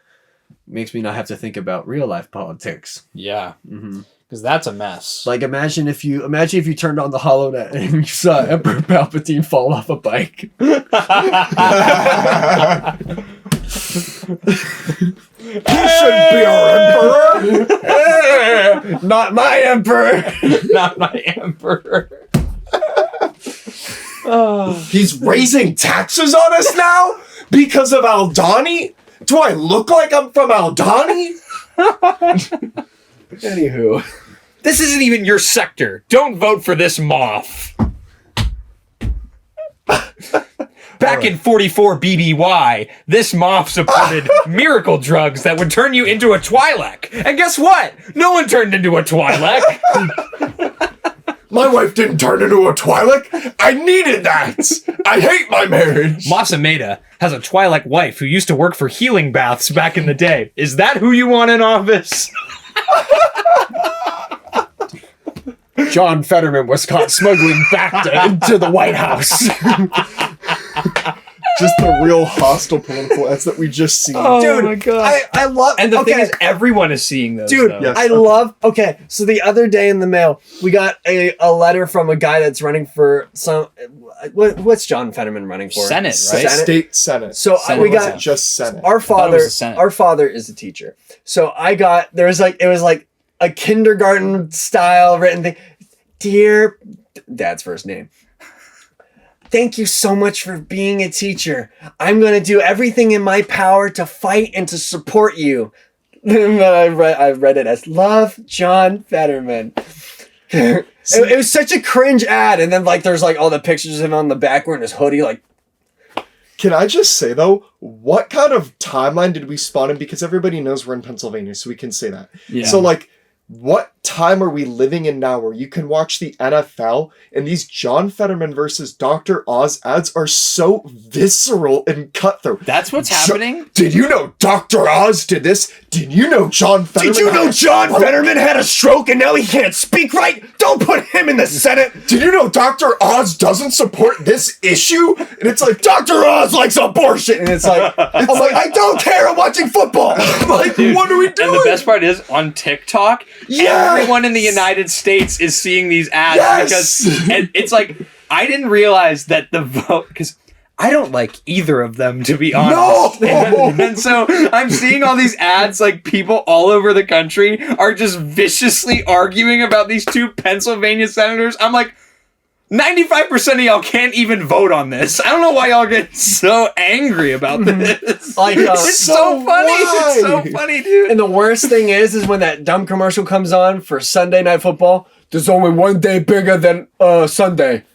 not have to think about real life politics. Yeah. Because that's a mess. Like imagine if you turned on the HoloNet and you saw Emperor Palpatine fall off a bike. He shouldn't be our emperor. Not my emperor. Not my emperor. He's raising taxes on us now because of Aldani? Do I look like I'm from Aldani? Anywho, This isn't even your sector. Don't vote for this moth. Back in 44 BBY, this moth supported miracle drugs that would turn you into a Twi'lek. And guess what? No one turned into a Twi'lek. My wife didn't turn into a Twi'lek. I needed that. I hate my marriage. Masameda has a Twi'lek wife who used to work for healing baths back in the day. Is that who you want in office? John Fetterman was caught smuggling Bacta into the White House. just the real hostile political ads that we just see. Oh Dude, my god! I love. And the thing okay. is, everyone is seeing those. Dude, though. yes. I love. Okay, so the other day in the mail, we got a letter from a guy that's running for some. What's John Fetterman running for? Senate, right? Senate? State Senate. So Senate we was got it? Just Senate. our thought it was father. the Senate. Our father is a teacher. So it was like a kindergarten style written thing. Dear Dad's first name. Thank you so much for being a teacher. I'm going to do everything in my power to fight and to support you. And then I read it as Love, John Fetterman. It was such a cringe ad. And then like there's like all the pictures of him on the back wearing his hoodie. Like, Can I just say though, what kind of timeline did we spawn in? Because everybody knows we're in Pennsylvania, so we can say that. Yeah. So like, what time are we living in now where you can watch the NFL and these John Fetterman versus Dr. Oz ads are so visceral and cutthroat? That's what's happening? Did you know Dr. Oz did this? Did you know John Fetterman? did you know John Fetterman had a stroke and now he can't speak right? Don't put him in the Senate. Did you know Dr. Oz doesn't support this issue? And it's like, Dr. Oz likes abortion. And it's like, I'm like, I don't care. I'm watching football. I'm like, Dude, what are we doing? And the best part is, on TikTok, Yes! everyone in the United States is seeing these ads Yes! because and it's like, I didn't realize that the vote, because I don't like either of them, to be honest. No! And so I'm seeing all these ads, like people all over the country are just viciously arguing about these two Pennsylvania senators. I'm like, 95% of y'all can't even vote on this. I don't know why y'all get so angry about this. Like, it's so funny. why? It's so funny, dude. And the worst thing is when that dumb commercial comes on for Sunday Night Football. There's only one day bigger than Sunday,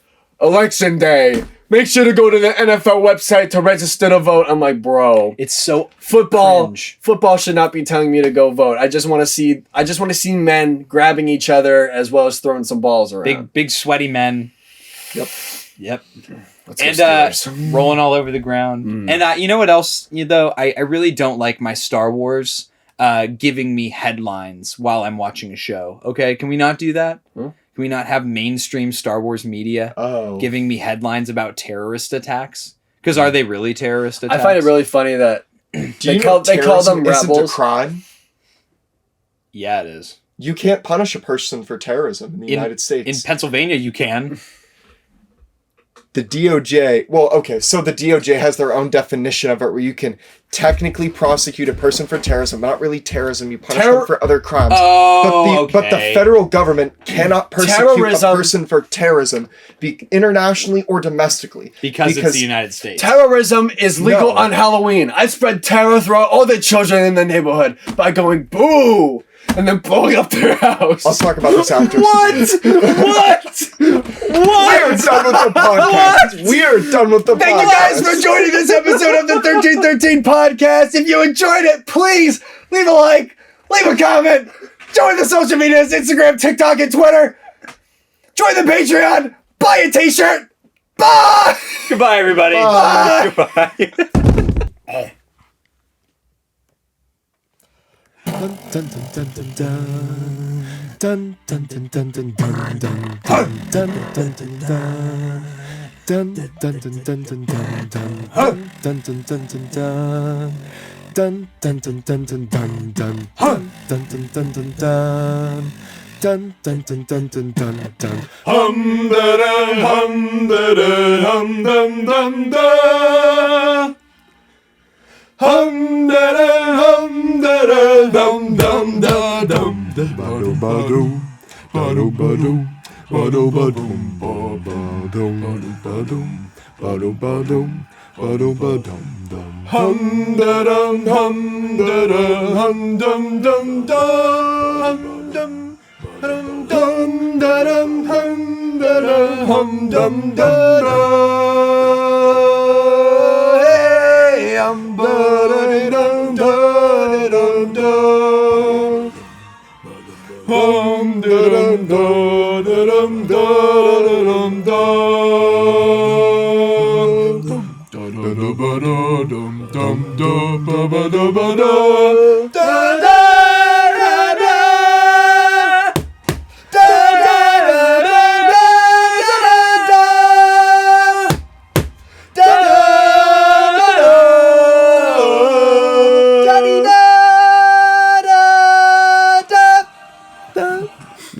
Election Day. Make sure to go to the NFL website to register to vote. I'm like, bro, It's so football cringe. should not be telling me to go vote. I just want to see men grabbing each other as well as throwing some balls around. big sweaty men. Yep. Let's go And Steelers. rolling all over the ground. And you know what else? Though I really don't like my Star Wars giving me headlines while I'm watching a show. Okay, can we not do that? Can we not have mainstream Star Wars media giving me headlines about terrorist attacks? Because are they really terrorist attacks? I find it really funny that they call them terrorism isn't a rebels. crime? Yeah, it is. You can't punish a person for terrorism in the United In States. Pennsylvania, you can. The DOJ, well, okay, so the DOJ has their own definition of it where you can technically prosecute a person for terrorism, not really terrorism, you punish them for other crimes. Oh, But the federal government cannot persecute Terrorism. a person for terrorism, be internationally or domestically. Because it's the United States. Terrorism is legal No. on Halloween. I spread terror throughout all the children in the neighborhood by going boo and then blowing up their house. I'll talk about this after. What? We're done with the podcast. We are done with the podcast. Thank you guys for joining this episode of the 1313 podcast. If you enjoyed it, please leave a like, leave a comment, join the social medias, Instagram, TikTok, and Twitter. Join the Patreon. Buy a t-shirt. Bye. Goodbye, everybody. Bye. Goodbye. Dun dun dun dun dun dun dun dun dun dun dun dun dun dun dun dun. Dun dun dun dun dun dun dun dun dun dun dun dun. Dun dun dun dun dun dun dun dun dun dun dun dun dun. Dun dun dun dun dun dun dun. Hum da da hum da da hum dum dum da. Hum da da hum da da dum dum da dum da ba ba dum ba do ba dum ba do ba dum ba ba dum ba dum ba do ba dum ba do ba dum dum. Hum da dum hum dum dum dum dum dum dum da dum hum da da hum dum da da. Hey, I'm da dum da dum da. Hum da dum da dum da dum da.